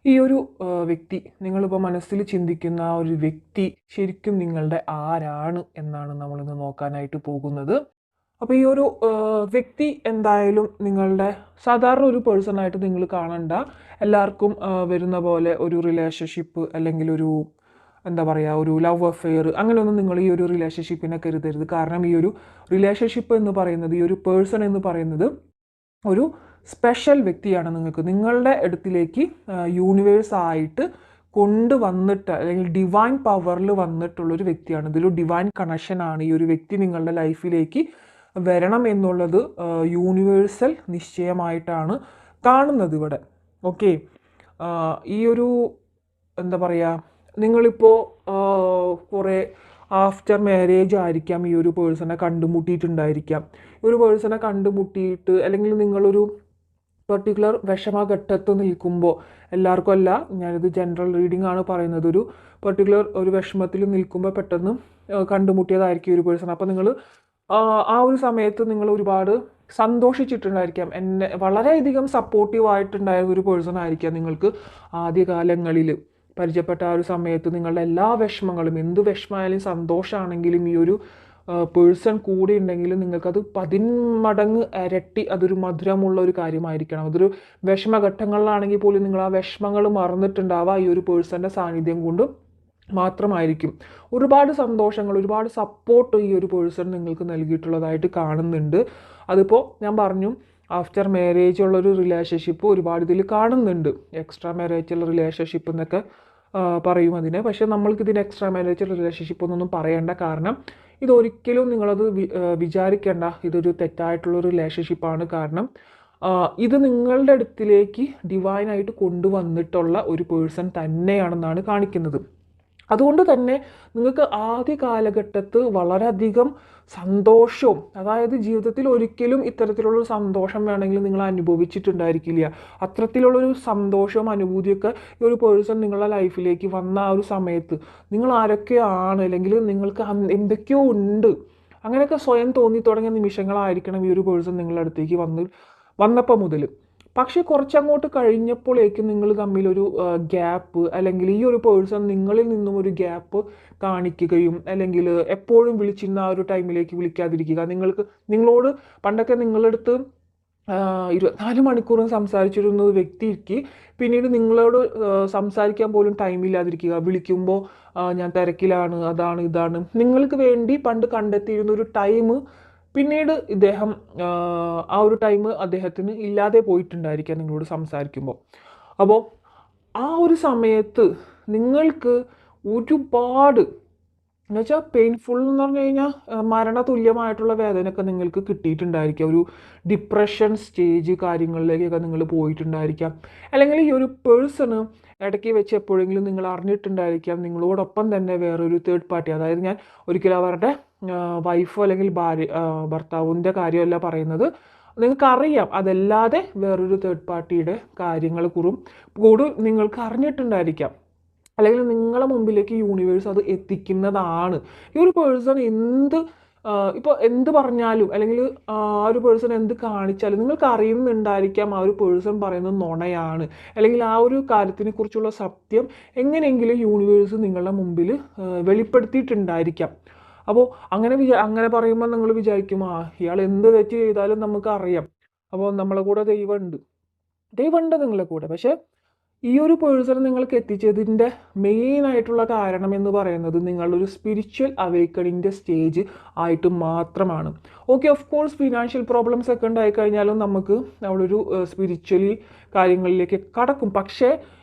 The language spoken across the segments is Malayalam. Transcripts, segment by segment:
ഈ ഒരു വ്യക്തി നിങ്ങളിപ്പോൾ മനസ്സിൽ ചിന്തിക്കുന്ന ആ ഒരു വ്യക്തി ശരിക്കും നിങ്ങളുടെ ആരാണ് എന്നാണ് നമ്മളിന്ന് നോക്കാനായിട്ട് പോകുന്നത്. അപ്പോൾ ഈ ഒരു വ്യക്തി എന്തായാലും നിങ്ങളുടെ സാധാരണ ഒരു പേഴ്സണായിട്ട് നിങ്ങൾ കാണണ്ട. എല്ലാവർക്കും വരുന്ന പോലെ ഒരു റിലേഷൻഷിപ്പ് അല്ലെങ്കിൽ ഒരു എന്താ പറയുക ഒരു ലവ് അഫെയർ അങ്ങനെയൊന്നും നിങ്ങൾ ഈ ഒരു റിലേഷൻഷിപ്പിനെ കരുതരുത്. കാരണം ഈ ഒരു റിലേഷൻഷിപ്പ് എന്ന് പറയുന്നത്, ഈ ഒരു പേഴ്സൺ എന്ന് പറയുന്നത് ഒരു സ്പെഷ്യൽ വ്യക്തിയാണ്. നിങ്ങളുടെ അടുത്തിലേക്ക് യൂണിവേഴ്സായിട്ട് കൊണ്ടുവന്നിട്ട് അല്ലെങ്കിൽ ഡിവൈൻ പവറിൽ വന്നിട്ടുള്ളൊരു വ്യക്തിയാണ്. ഇതൊരു ഡിവൈൻ കണക്ഷനാണ്. ഈ ഒരു വ്യക്തി നിങ്ങളുടെ ലൈഫിലേക്ക് വരണം എന്നുള്ളത് യൂണിവേഴ്സൽ നിശ്ചയമായിട്ടാണ് കാണുന്നത് ഇവിടെ. ഓക്കെ, ഈ ഒരു എന്താ പറയുക, നിങ്ങളിപ്പോൾ കുറേ ആഫ്റ്റർ മാരേജ് ആയിരിക്കാം ഈ ഒരു പേഴ്സണെ കണ്ടുമുട്ടിയിട്ടുണ്ടായിരിക്കാം. ഒരു പേഴ്സണെ കണ്ടുമുട്ടിയിട്ട് അല്ലെങ്കിൽ നിങ്ങളൊരു പെർട്ടിക്കുലർ വിഷമഘട്ടത്ത് നിൽക്കുമ്പോൾ, എല്ലാവർക്കും അല്ല, ഞാനിത് ജനറൽ റീഡിംഗ് ആണ് പറയുന്നത്, ഒരു പെർട്ടിക്കുലർ ഒരു വിഷമത്തിൽ നിൽക്കുമ്പോൾ പെട്ടെന്ന് കണ്ടുമുട്ടിയതായിരിക്കും ഒരു പേഴ്സൺ. അപ്പോൾ നിങ്ങൾ ആ ഒരു സമയത്ത് നിങ്ങൾ ഒരുപാട് സന്തോഷിച്ചിട്ടുണ്ടായിരിക്കാം. എന്നെ വളരെയധികം സപ്പോർട്ടീവായിട്ടുണ്ടായിരുന്ന ഒരു പേഴ്സൺ ആയിരിക്കാം നിങ്ങൾക്ക് ആദ്യകാലങ്ങളിൽ പരിചയപ്പെട്ട ആ ഒരു സമയത്ത്. നിങ്ങളുടെ എല്ലാ വിഷമങ്ങളും, എന്ത് വിഷമമായാലും സന്തോഷമാണെങ്കിലും ഈ ഒരു പേഴ്സൺ കൂടെ ഉണ്ടെങ്കിൽ നിങ്ങൾക്കത് 10 മടങ്ങ് ഇരട്ടി അതൊരു മധുരമുള്ള ഒരു കാര്യമായിരിക്കണം. അതൊരു വിഷമഘട്ടങ്ങളിലാണെങ്കിൽ പോലും നിങ്ങൾ ആ വിഷമങ്ങൾ മറന്നിട്ടുണ്ടാവുക ഈ ഒരു പേഴ്സൻ്റെ സാന്നിധ്യം കൊണ്ട് മാത്രമായിരിക്കും. ഒരുപാട് സന്തോഷങ്ങൾ, ഒരുപാട് സപ്പോർട്ട് ഈ ഒരു പേഴ്സൺ നിങ്ങൾക്ക് നൽകിയിട്ടുള്ളതായിട്ട് കാണുന്നുണ്ട്. അതിപ്പോൾ ഞാൻ പറഞ്ഞു, ആഫ്റ്റർ മാരേജ് ഉള്ളൊരു റിലേഷൻഷിപ്പ് ഒരുപാട് ഇതിൽ കാണുന്നുണ്ട്. എക്സ്ട്രാ മാരേജുള്ള റിലേഷൻഷിപ്പ് എന്നൊക്കെ പറയും അതിനെ. പക്ഷേ നമ്മൾക്കിതിന് എക്സ്ട്രാ മാരേജ് റിലേഷൻഷിപ്പ് എന്നൊന്നും പറയേണ്ട. കാരണം ഇതൊരിക്കലും നിങ്ങളത് വിചാരിക്കേണ്ട ഇതൊരു തെറ്റായിട്ടുള്ള റിലേഷൻഷിപ്പാണ്. കാരണം ഇത് നിങ്ങളുടെ അടുത്തിലേക്ക് ഡിവൈനായിട്ട് കൊണ്ടുവന്നിട്ടുള്ള ഒരു പേഴ്സൺ തന്നെയാണെന്നാണ് കാണിക്കുന്നത്. അതുകൊണ്ട് തന്നെ നിങ്ങൾക്ക് ആദ്യ കാലഘട്ടത്ത് വളരെയധികം സന്തോഷവും, അതായത് ജീവിതത്തിൽ ഒരിക്കലും ഇത്തരത്തിലുള്ളൊരു സന്തോഷം വേണമെങ്കിൽ നിങ്ങൾ അനുഭവിച്ചിട്ടുണ്ടായിരിക്കില്ല. അത്തരത്തിലുള്ളൊരു സന്തോഷവും അനുഭൂതിയൊക്കെ ഈ ഒരു പേഴ്സൺ നിങ്ങളുടെ ലൈഫിലേക്ക് വന്ന ആ ഒരു സമയത്ത് നിങ്ങൾ ആരൊക്കെയാണ്, അല്ലെങ്കിൽ നിങ്ങൾക്ക് എന്തൊക്കെയോ ഉണ്ട്, അങ്ങനെയൊക്കെ സ്വയം തോന്നി തുടങ്ങിയ നിമിഷങ്ങളായിരിക്കണം ഈ ഒരു പേഴ്സൺ നിങ്ങളുടെ അടുത്തേക്ക് വന്നപ്പോൾ മുതൽ. പക്ഷേ കുറച്ചങ്ങോട്ട് കഴിഞ്ഞപ്പോഴേക്കും നിങ്ങൾ തമ്മിലൊരു ഗ്യാപ്പ്, അല്ലെങ്കിൽ ഈ ഒരു പേഴ്സൺ നിങ്ങളിൽ നിന്നും ഒരു ഗ്യാപ്പ് കാണിക്കുകയും, അല്ലെങ്കിൽ എപ്പോഴും വിളിച്ചിരുന്ന ആ ഒരു ടൈമിലേക്ക് വിളിക്കാതിരിക്കുക. നിങ്ങളോട് പണ്ടൊക്കെ നിങ്ങളടുത്ത് 24 മണിക്കൂറും സംസാരിച്ചിരുന്ന ഒരു വ്യക്തിക്ക് പിന്നീട് നിങ്ങളോട് സംസാരിക്കാൻ പോലും ടൈമില്ലാതിരിക്കുക. വിളിക്കുമ്പോൾ ഞാൻ തിരക്കിലാണ്, അതാണ് ഇതാണ്, നിങ്ങൾക്ക് വേണ്ടി പണ്ട് കണ്ടെത്തിയിരുന്ന ഒരു ടൈം പിന്നീട് ഇദ്ദേഹം ആ ഒരു ടൈം അദ്ദേഹത്തിന് ഇല്ലാതെ പോയിട്ടുണ്ടായിരിക്കാം നിങ്ങളോട് സംസാരിക്കുമ്പോൾ. അപ്പോൾ ആ ഒരു സമയത്ത് നിങ്ങൾക്ക് ഒരുപാട് എന്നുവെച്ചാൽ പെയിൻഫുൾ എന്ന് പറഞ്ഞു കഴിഞ്ഞാൽ മരണതുല്യമായിട്ടുള്ള വേദനയൊക്കെ നിങ്ങൾക്ക് കിട്ടിയിട്ടുണ്ടായിരിക്കാം. ഒരു ഡിപ്രഷൻ സ്റ്റേജ് കാര്യങ്ങളിലേക്കൊക്കെ നിങ്ങൾ പോയിട്ടുണ്ടായിരിക്കാം. അല്ലെങ്കിൽ ഈ ഒരു പേഴ്സണ് ഇടയ്ക്ക് വെച്ച് എപ്പോഴെങ്കിലും നിങ്ങൾ അറിഞ്ഞിട്ടുണ്ടായിരിക്കാം നിങ്ങളോടൊപ്പം തന്നെ വേറൊരു തേർഡ് പാർട്ടി, അതായത് ഞാൻ ഒരിക്കലും അവരുടെ വൈഫോ അല്ലെങ്കിൽ ഭർത്താവിൻ്റെ കാര്യമല്ല പറയുന്നത്, നിങ്ങൾക്കറിയാം അതല്ലാതെ വേറൊരു തേർഡ് പാർട്ടിയുടെ കാര്യങ്ങൾ കൂടും നിങ്ങൾക്ക് അറിഞ്ഞിട്ടുണ്ടായിരിക്കാം. അല്ലെങ്കിൽ നിങ്ങളെ മുമ്പിലേക്ക് യൂണിവേഴ്സ് അത് എത്തിക്കുന്നതാണ്. ഈ ഒരു പേഴ്സൺ ഇപ്പോൾ എന്ത് പറഞ്ഞാലും, അല്ലെങ്കിൽ ആ ഒരു പേഴ്സൺ എന്ത് കാണിച്ചാലും നിങ്ങൾക്ക് അറിയുന്നുണ്ടായിരിക്കാം ആ ഒരു പേഴ്സൺ പറയുന്നത് നുണയാണ്, അല്ലെങ്കിൽ ആ ഒരു കാര്യത്തിനെ കുറിച്ചുള്ള സത്യം എങ്ങനെയെങ്കിലും യൂണിവേഴ്സ് നിങ്ങളുടെ മുമ്പിൽ വെളിപ്പെടുത്തിയിട്ടുണ്ടായിരിക്കാം. അപ്പോൾ അങ്ങനെ പറയുമ്പോൾ നിങ്ങൾ വിചാരിക്കും, ഇയാൾ എന്ത് തെറ്റ് ചെയ്താലും നമുക്ക് അറിയാം, അപ്പോൾ നമ്മളെ കൂടെ ദൈവമുണ്ട് നിങ്ങളെ കൂടെ. പക്ഷേ ഈ ഒരു പേഴ്സൺ നിങ്ങൾക്ക് എത്തിച്ചതിൻ്റെ മെയിനായിട്ടുള്ള കാരണം എന്ന് പറയുന്നത് നിങ്ങളൊരു സ്പിരിച്വൽ അവേക്കണിൻ്റെ സ്റ്റേജ് ആയിട്ട് മാത്രമാണ്. Okay, of course financial problems ഒക്കെ ഉണ്ടായിക്കഴിഞ്ഞാലും നമുക്ക് നമ്മളൊരു സ്പിരിച്വലി കാര്യങ്ങളിലേക്ക് കടക്കും. പക്ഷേ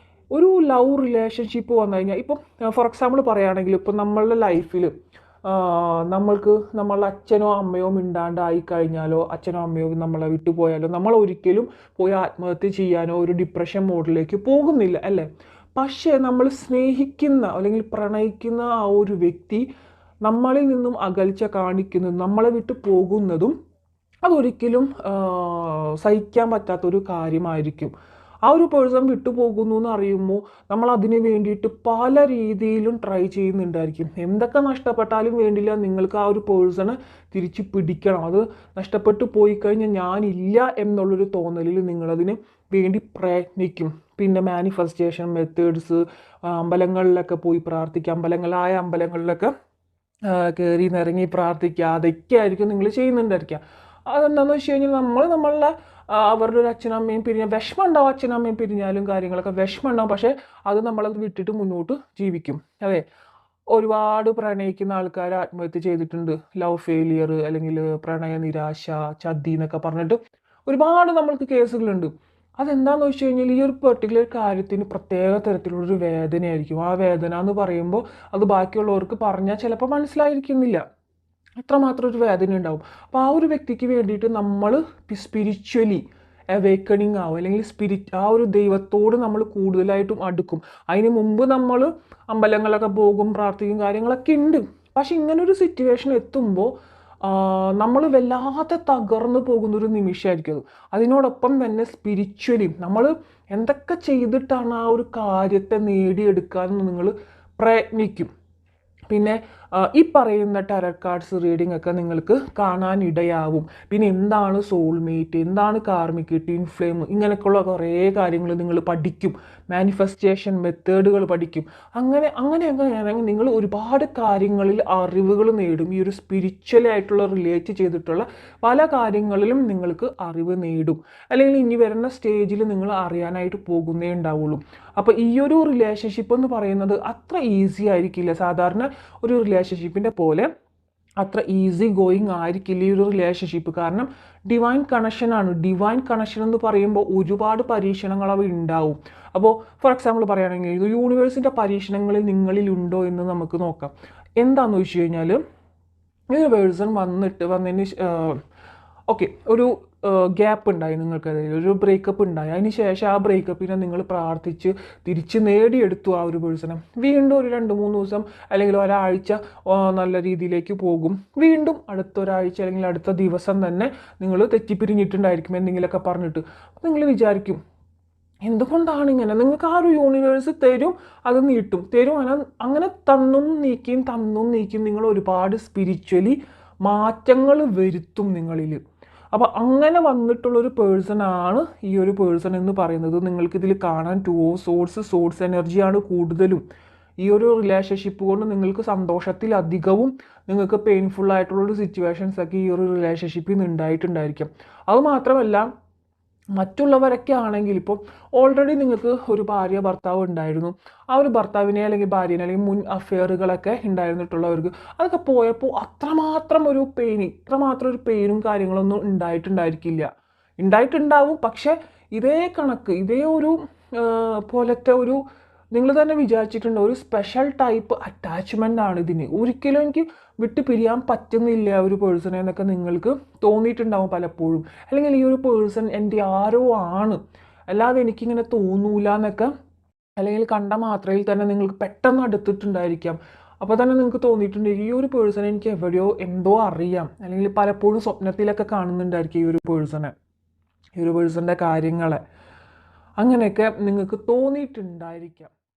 ഒരു ലവ് റിലേഷൻഷിപ്പ് വന്നു കഴിഞ്ഞാൽ, ഇപ്പം ഫോർ എക്സാമ്പിൾ പറയുകയാണെങ്കിൽ, ഇപ്പം നമ്മളുടെ ലൈഫിൽ നമ്മളുടെ അച്ഛനോ അമ്മയോ മിണ്ടാണ്ടായി കഴിഞ്ഞാലോ, അച്ഛനോ അമ്മയോ നമ്മളെ വിട്ടുപോയാലോ, നമ്മൾ ഒരിക്കലും പോയി ആത്മഹത്യ ചെയ്യാനോ ഒരു ഡിപ്രഷൻ മോഡിലേക്ക് പോകുന്നില്ല, അല്ലേ? പക്ഷേ നമ്മൾ സ്നേഹിക്കുന്ന അല്ലെങ്കിൽ പ്രണയിക്കുന്ന ആ ഒരു വ്യക്തി നമ്മളിൽ നിന്നും അകൽച്ച കാണിക്കുന്നതും നമ്മളെ വിട്ട് പോകുന്നതും അതൊരിക്കലും സഹിക്കാൻ പറ്റാത്തൊരു കാര്യമായിരിക്കും. ആ ഒരു പേഴ്സൺ വിട്ടുപോകുന്നു എന്ന് അറിയുമ്പോൾ നമ്മൾ അതിന് വേണ്ടിയിട്ട് പല രീതിയിലും ട്രൈ ചെയ്യുന്നുണ്ടായിരിക്കും. എന്തൊക്കെ നഷ്ടപ്പെട്ടാലും വേണ്ടില്ല, നിങ്ങൾക്ക് ആ ഒരു പേഴ്സണെ തിരിച്ച് പിടിക്കണം. അത് നഷ്ടപ്പെട്ടു പോയി കഴിഞ്ഞാൽ ഞാനില്ല എന്നുള്ളൊരു തോന്നലിൽ നിങ്ങളതിന് വേണ്ടി പ്രയത്നിക്കും. പിന്നെ മാനിഫെസ്റ്റേഷൻ മെത്തേഡ്സ്, അമ്പലങ്ങളിലൊക്കെ പോയി പ്രാർത്ഥിക്കുക, അമ്പലങ്ങളിലൊക്കെ കയറി നിറങ്ങി പ്രാർത്ഥിക്കുക, അതൊക്കെ ആയിരിക്കും നിങ്ങൾ ചെയ്യുന്നുണ്ടായിരിക്കുക. അതെന്താണെന്ന് വെച്ച് കഴിഞ്ഞാൽ നമ്മളുടെ അവരുടെ ഒരു അച്ഛനമ്മയും പിരിഞ്ഞാൽ വിഷമം ഉണ്ടാവും, അച്ഛനമ്മയും പിരിഞ്ഞാലും കാര്യങ്ങളൊക്കെ വിഷമം ഉണ്ടാവും. പക്ഷേ അത് നമ്മളത് വിട്ടിട്ട് മുന്നോട്ട് ജീവിക്കും. അതെ, ഒരുപാട് പ്രണയിക്കുന്ന ആൾക്കാർ ആത്മഹത്യ ചെയ്തിട്ടുണ്ട്. ലവ് ഫെയിലിയർ അല്ലെങ്കിൽ പ്രണയ നിരാശ, ചതി എന്നൊക്കെ പറഞ്ഞിട്ട് ഒരുപാട് നമ്മൾക്ക് കേസുകളുണ്ട്. അതെന്താണെന്ന് വെച്ച് കഴിഞ്ഞാൽ ഈ ഒരു പെർട്ടിക്കുലർ കാര്യത്തിന് പ്രത്യേക തരത്തിലുള്ളൊരു വേദനയായിരിക്കും. ആ വേദന എന്ന് പറയുമ്പോൾ അത് ബാക്കിയുള്ളവർക്ക് പറഞ്ഞാൽ ചിലപ്പോൾ മനസ്സിലായിരിക്കുന്നില്ല, അത്രമാത്രം ഒരു വേദന ഉണ്ടാവും. അപ്പോൾ ആ ഒരു വ്യക്തിക്ക് വേണ്ടിയിട്ട് നമ്മൾ സ്പിരിച്വലി അവേക്കണിങ് ആവും, അല്ലെങ്കിൽ ആ ഒരു ദൈവത്തോട് നമ്മൾ കൂടുതലായിട്ടും അടുക്കും. അതിന് മുമ്പ് നമ്മൾ അമ്പലങ്ങളൊക്കെ പോകും, പ്രാർത്ഥിക്കും, കാര്യങ്ങളൊക്കെ ഉണ്ട്. പക്ഷെ ഇങ്ങനൊരു സിറ്റുവേഷൻ എത്തുമ്പോൾ നമ്മൾ വല്ലാതെ തകർന്നു പോകുന്നൊരു നിമിഷമായിരിക്കും അത്. അതിനോടൊപ്പം തന്നെ സ്പിരിച്വലി നമ്മൾ എന്തൊക്കെ ചെയ്തിട്ടാണ് ആ ഒരു കാര്യത്തെ നേടിയെടുക്കാമെന്ന് നിങ്ങൾ പ്രയത്നിക്കും. പിന്നെ ഈ പറയുന്ന ടാരറ്റ് കാർഡ്സ് റീഡിംഗ് ഒക്കെ നിങ്ങൾക്ക് കാണാനിടയാവും. പിന്നെ എന്താണ് സോൾമേറ്റ്, എന്താണ് കാർമിക്, ട്വിൻ ഫ്ലെയിം, ഇങ്ങനെയൊക്കെയുള്ള കുറേ കാര്യങ്ങൾ നിങ്ങൾ പഠിക്കും. മാനിഫെസ്റ്റേഷൻ മെത്തേഡുകൾ പഠിക്കും. അങ്ങനെയാണെങ്കിൽ നിങ്ങൾ ഒരുപാട് കാര്യങ്ങളിൽ അറിവുകൾ നേടും. ഈ ഒരു സ്പിരിച്വലി ആയിട്ടുള്ള റിലേറ്റ് ചെയ്തിട്ടുള്ള പല കാര്യങ്ങളിലും നിങ്ങൾക്ക് അറിവ് നേടും. അല്ലെങ്കിൽ ഇനി വരുന്ന സ്റ്റേജിൽ നിങ്ങൾ അറിയാനായിട്ട് പോകുന്നേ ഉണ്ടാവുള്ളൂ. അപ്പോൾ ഈ ഒരു റിലേഷൻഷിപ്പ് എന്ന് പറയുന്നത് അത്ര ഈസി ആയിരിക്കില്ല. സാധാരണ ഒരു റിലേഷൻഷിപ്പിൻ്റെ പോലെ അത്ര ഈസി ഗോയിങ് ആയിരിക്കില്ല ഈ ഒരു റിലേഷൻഷിപ്പ്. കാരണം ഡിവൈൻ കണക്ഷനാണ്. ഡിവൈൻ കണക്ഷൻ എന്ന് പറയുമ്പോൾ ഒരുപാട് പരീക്ഷണങ്ങൾ അവ ഉണ്ടാവും. അപ്പോൾ ഫോർ എക്സാമ്പിൾ പറയുകയാണെങ്കിൽ ഇത് യൂണിവേഴ്സിൻ്റെ പരീക്ഷണങ്ങളിൽ നിങ്ങളിലുണ്ടോ എന്ന് നമുക്ക് നോക്കാം. എന്താണെന്ന് വെച്ച് കഴിഞ്ഞാൽ ഈ ഒരു പേഴ്സൺ വന്നതിന് ഓക്കെ ഒരു ഗ്യാപ്പ് ഉണ്ടായി, നിങ്ങൾക്കതിൽ ഒരു ബ്രേക്കപ്പ് ഉണ്ടായി. അതിന് ശേഷം ആ ബ്രേക്കപ്പിനെ നിങ്ങൾ പ്രാർത്ഥിച്ച് തിരിച്ച് നേടിയെടുത്തു ആ ഒരു പേഴ്സണെ. വീണ്ടും ഒരു 2-3 ദിവസം അല്ലെങ്കിൽ ഒരാഴ്ച നല്ല രീതിയിലേക്ക് പോകും. വീണ്ടും അടുത്തൊരാഴ്ച അല്ലെങ്കിൽ അടുത്ത ദിവസം തന്നെ നിങ്ങൾ തെറ്റിപ്പിരിഞ്ഞിട്ടുണ്ടായിരിക്കും എന്തെങ്കിലുമൊക്കെ പറഞ്ഞിട്ട്. അപ്പോൾ നിങ്ങൾ വിചാരിക്കും എന്തുകൊണ്ടാണ് ഇങ്ങനെ? നിങ്ങൾക്ക് ആ ഒരു യൂണിവേഴ്സ് തരും, അത് നീട്ടും, തരും. അങ്ങനെ തന്നും നീക്കിയും നിങ്ങൾ ഒരുപാട് സ്പിരിച്വലി മാറ്റങ്ങൾ വരുത്തും നിങ്ങളിൽ. അപ്പോൾ അങ്ങനെ വന്നിട്ടുള്ളൊരു പേഴ്സണാണ് ഈ ഒരു പേഴ്സൺ എന്ന് പറയുന്നത്. നിങ്ങൾക്കിതിൽ കാണാൻ 2 ഓഫ് സോഴ്സ് എനർജിയാണ് കൂടുതലും. ഈ ഒരു റിലേഷൻഷിപ്പ് കൊണ്ട് നിങ്ങൾക്ക് സന്തോഷത്തിലധികവും നിങ്ങൾക്ക് പെയിൻഫുൾ ആയിട്ടുള്ളൊരു സിറ്റുവേഷൻസ് ഒക്കെ ഈ ഒരു റിലേഷൻഷിപ്പിൽ നിന്ന് ഉണ്ടായിട്ടുണ്ടായിരിക്കും. അതുമാത്രമല്ല മറ്റുള്ളവരൊക്കെ ആണെങ്കിൽ ഇപ്പോൾ ഓൾറെഡി നിങ്ങൾക്ക് ഒരു ഭാര്യ ഭർത്താവ് ഉണ്ടായിരുന്നു. ആ ഒരു ഭർത്താവിനെ അല്ലെങ്കിൽ ഭാര്യനെ അല്ലെങ്കിൽ മുൻ അഫെയറുകളൊക്കെ ഉണ്ടായിരുന്നിട്ടുള്ളവർക്ക് അതൊക്കെ പോയപ്പോൾ ഇത്രമാത്രം ഒരു പെയിനും കാര്യങ്ങളൊന്നും ഉണ്ടായിട്ടുണ്ടാവും. പക്ഷേ ഇതേ കണക്ക് ഇതേ ഒരു പോലത്തെ ഒരു നിങ്ങൾ തന്നെ വിചാരിച്ചിട്ടുണ്ട് ഒരു സ്പെഷ്യൽ ടൈപ്പ് അറ്റാച്ച്മെൻ്റ് ആണ് ഇതിന്. ഒരിക്കലും എനിക്ക് വിട്ട് പിരിയാൻ പറ്റുന്നില്ല ഒരു പേഴ്സണെ എന്നൊക്കെ നിങ്ങൾക്ക് തോന്നിയിട്ടുണ്ടാവും പലപ്പോഴും. അല്ലെങ്കിൽ ഈ ഒരു പേഴ്സൺ എൻ്റെ ആരോ ആണ്, അല്ലാതെ എനിക്കിങ്ങനെ തോന്നൂല എന്നൊക്കെ അല്ലെങ്കിൽ കണ്ട മാത്രയിൽ തന്നെ നിങ്ങൾക്ക് പെട്ടെന്ന് അടുത്തിട്ടുണ്ടായിരിക്കാം. അപ്പോൾ തന്നെ നിങ്ങൾക്ക് തോന്നിയിട്ടുണ്ട് ഈ ഒരു പേഴ്സൺ എനിക്ക് എവിടെയോ എന്തോ അറിയാം, അല്ലെങ്കിൽ പലപ്പോഴും സ്വപ്നത്തിലൊക്കെ കാണുന്നുണ്ടായിരിക്കും ഈ ഒരു പേഴ്സൻ്റെ കാര്യങ്ങളെ. അങ്ങനെയൊക്കെ നിങ്ങൾക്ക് തോന്നിയിട്ടുണ്ടായിരിക്കാം.